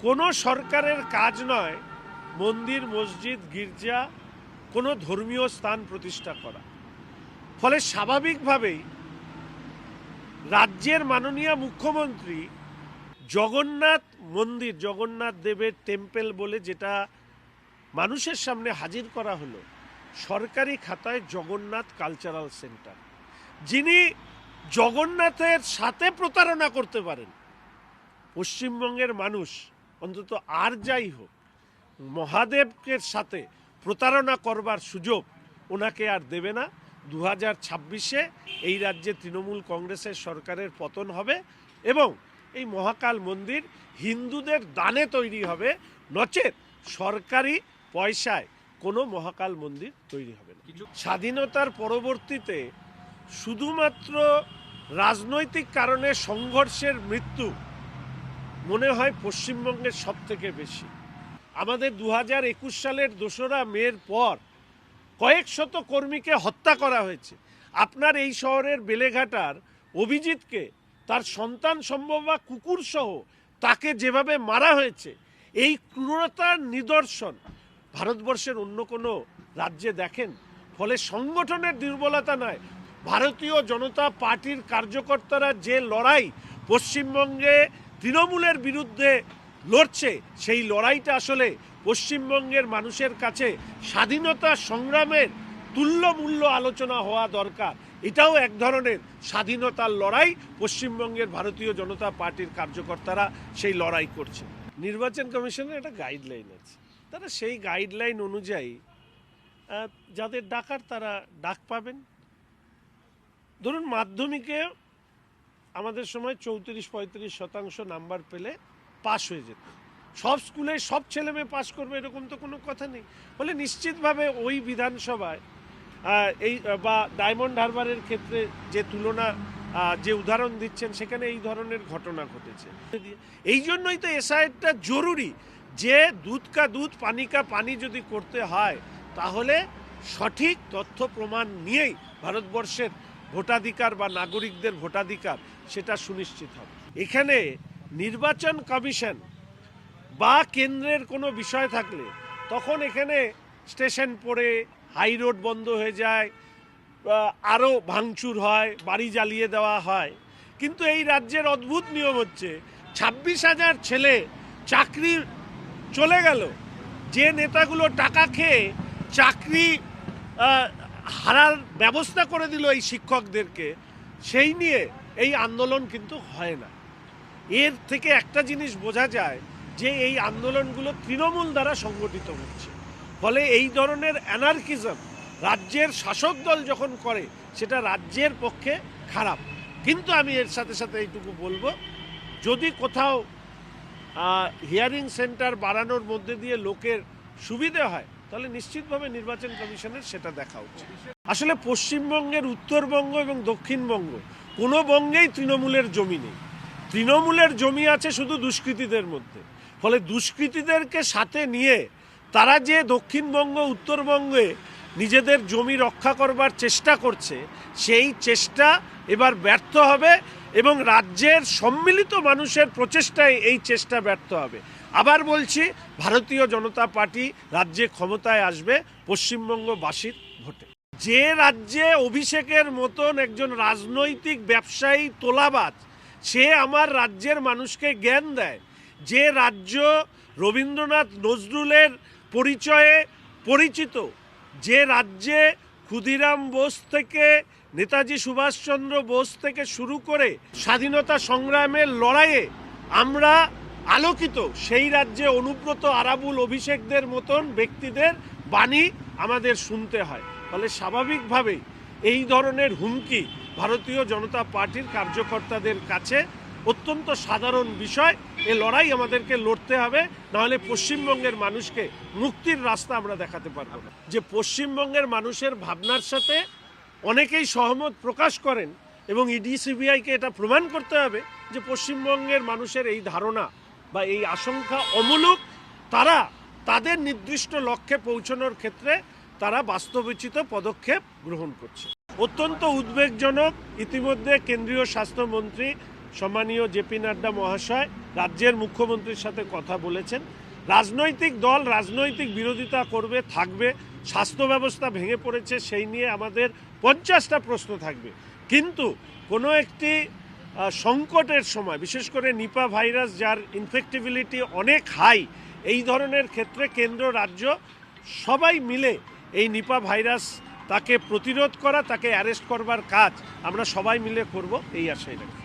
কোনো সরকারের কাজ নয় মন্দির মসজিদ গির্জা কোনো ধর্মীয় স্থান প্রতিষ্ঠা করা। ফলে স্বাভাবিকভাবেই রাজ্যের মাননীয় মুখ্যমন্ত্রী জগন্নাথ মন্দির, জগন্নাথ দেবের টেম্পল বলে যেটা মানুষের সামনে হাজির করা হলো, সরকারি খাতায় জগন্নাথ কালচারাল সেন্টার, যিনি জগন্নাথের সাথে প্রতারণা করতে পারেন, পশ্চিমবঙ্গের মানুষ অন্তত আর যাই হোক মহাদেবের সাথে প্রতারণা করবার সুযোগ ওনাকে আর দেবে না। 2026-এ এই রাজ্যে তৃণমূল কংগ্রেসের সরকারের পতন হবে এবং এই মহাকাল মন্দির হিন্দুদের দানে তৈরি হবে, নচেত সরকারি পয়সায় কোনো মহাকাল মন্দির তৈরি হবে না। স্বাধীনতার পরবর্তীতে শুধুমাত্র রাজনৈতিক কারণে সংঘর্ষের মৃত্যু মনে হয় পশ্চিমবঙ্গের সব থেকে বেশি। আমাদের 2021 সালের 2রা মের পর কয়েক শত কর্মীকে হত্যা করা হয়েছে। আপনার এই শহরের বেলেঘাটার অভিজিৎকে তার সন্তান সম্ভব বা কুকুর সহ তাকে যেভাবে মারা হয়েছে, এই ক্রূরতার নিদর্শন ভারতবর্ষের অন্য কোনো রাজ্যে দেখেন? ফলে সংগঠনের দুর্বলতা নয়, ভারতীয় জনতা পার্টির কার্যকর্তারা যে লড়াই পশ্চিমবঙ্গে তৃণমূলের বিরুদ্ধে লড়ছে, সেই লড়াইটা আসলে পশ্চিমবঙ্গের মানুষের কাছে স্বাধীনতা সংগ্রামের তুল্য মূল্য আলোচনা হওয়া দরকার। এটাও এক ধরনের স্বাধীনতার লড়াই, পশ্চিমবঙ্গের ভারতীয় জনতা পার্টির কার্যকর্তারা সেই লড়াই করছে। নির্বাচন কমিশনের একটা গাইডলাইন আছে, তারা সেই গাইডলাইন অনুযায়ী যাদের ডাকার তারা ডাক পাবেন। ধরুন মাধ্যমিকে আমাদের সময় 34-35% নাম্বার পেলে পাস হয়ে যেত, সব স্কুলে সব ছেলে মেয়ে পাস করবে এরকম তো কোনো কথা নেই। ফলে নিশ্চিতভাবে ওই বিধানসভায় এই বা ডায়মন্ড হারবারের ক্ষেত্রে যে তুলনা যে উদাহরণ দিচ্ছেন, সেখানে এই ধরনের ঘটনা ঘটেছে। এই জন্যই তো এসআইআরটা জরুরি, যে দুধ কা দুধ পানি কা পানি যদি করতে হয় তাহলে সঠিক তথ্য প্রমাণ নিয়েই ভারতবর্ষের ভোটাধিকার বা নাগরিকদের ভোটাধিকার সেটা সুনিশ্চিত হবে। এখানে নির্বাচন কমিশন বা কেন্দ্রের কোনো বিষয় থাকলে তখন এখানে স্টেশন পড়ে, হাই রোড বন্ধ হয়ে যায়, আরও ভাঙচুর হয়, বাড়ি জ্বালিয়ে দেওয়া হয়। কিন্তু এই রাজ্যের অদ্ভুত নিয়ম হচ্ছে 26,000 ছেলে চাকরি চলে গেল, যে নেতাগুলো টাকা খেয়ে চাকরি হারার ব্যবস্থা করে দিল এই শিক্ষকদেরকে, সেই নিয়ে এই আন্দোলন কিন্তু হয় না। এর থেকে একটা জিনিস বোঝা যায় যে এই আন্দোলনগুলো তৃণমূল দ্বারা সংগঠিত হচ্ছে। ফলে এই ধরনের অ্যানার্কিজম রাজ্যের শাসক দল যখন করে সেটা রাজ্যের পক্ষে খারাপ। কিন্তু আমি এর সাথে সাথে এইটুকু বলবো, যদি কোথাও হিয়ারিং সেন্টার বাড়ানোর মধ্যে দিয়ে লোকের সুবিধে হয় তাহলে নিশ্চিতভাবে নির্বাচন কমিশনের সেটা দেখা উচিত। আসলে পশ্চিমবঙ্গের উত্তরবঙ্গ এবং দক্ষিণবঙ্গ কোনো বঙ্গেই তৃণমূলের জমি নেই। তৃণমূলের জমি আছে শুধু দুষ্কৃতীদের মধ্যে। ফলে দুষ্কৃতীদেরকে সাথে নিয়ে তারা যে দক্ষিণবঙ্গ উত্তরবঙ্গে নিজেদের জমি রক্ষা করবার চেষ্টা করছে, সেই চেষ্টা এবার ব্যর্থ হবে এবং রাজ্যের সম্মিলিত মানুষের প্রচেষ্টায় এই চেষ্টা ব্যর্থ হবে। আবার বলছি, ভারতীয় জনতা পার্টি রাজ্যে ক্ষমতায় আসবে পশ্চিমবঙ্গবাসীর ভোটে। যে রাজ্যে অভিষেকের মতন একজন রাজনৈতিক ব্যবসায়ী তোলাবাজ, সে আমার রাজ্যের মানুষকে জ্ঞান দেয়, যে রাজ্য রবীন্দ্রনাথ নজরুলের পরিচয়ে পরিচিত, যে রাজ্যে ক্ষুদিরাম বোস থেকে নেতাজি সুভাষচন্দ্র বোস থেকে শুরু করে স্বাধীনতা সংগ্রামের লড়াইয়ে আমরা আলোকিত, সেই রাজ্যে অনুব্রত আরাবুল অভিষেকদের মতন ব্যক্তিদের বাণী আমাদের শুনতে হয়। ফলে স্বাভাবিকভাবেই এই ধরনের হুমকি ভারতীয় জনতা পার্টির কার্যকর্তাদের কাছে অত্যন্ত সাধারণ বিষয়। এ লড়াই আমাদেরকে লড়তে হবে, নাহলে পশ্চিমবঙ্গের মানুষকে মুক্তির রাস্তা আমরা দেখাতে পারবো না। যে পশ্চিমবঙ্গের মানুষের ভাবনার সাথে অনেকেই সহমত প্রকাশ করেন এবং ইডি সিবিআইকে এটা প্রমাণ করতে হবে যে পশ্চিমবঙ্গের মানুষের এই ধারণা বা এই আশঙ্কা অমূলক। তারা তাদের নির্দিষ্ট লক্ষ্যে পৌঁছানোর ক্ষেত্রে তারা বাস্তবোচিত পদক্ষেপ গ্রহণ করছে। অত্যন্ত উদ্বেগজনক, ইতিমধ্যে কেন্দ্রীয় স্বাস্থ্যমন্ত্রী সম্মানীয় জেপি নাড্ডা মহাশয় রাজ্যের মুখ্যমন্ত্রীর সাথে কথা বলেছেন। রাজনৈতিক দল রাজনৈতিক বিরোধিতা করবে, থাকবে। স্বাস্থ্য ব্যবস্থা ভেঙে পড়েছে, সেই নিয়ে আমাদের 50টা প্রশ্ন থাকবে। কিন্তু কোনো একটি সংকটের সময়, বিশেষ করে নিপা ভাইরাস যার ইনফেক্টিবিলিটি অনেক হাই, এই ধরনের ক্ষেত্রে কেন্দ্র রাজ্য সবাই মিলে এই নিপা ভাইরাস তাকে প্রতিরোধ করা, তাকে অ্যারেস্ট করবার কাজ আমরা সবাই মিলে করব, এই আশাই রাখি।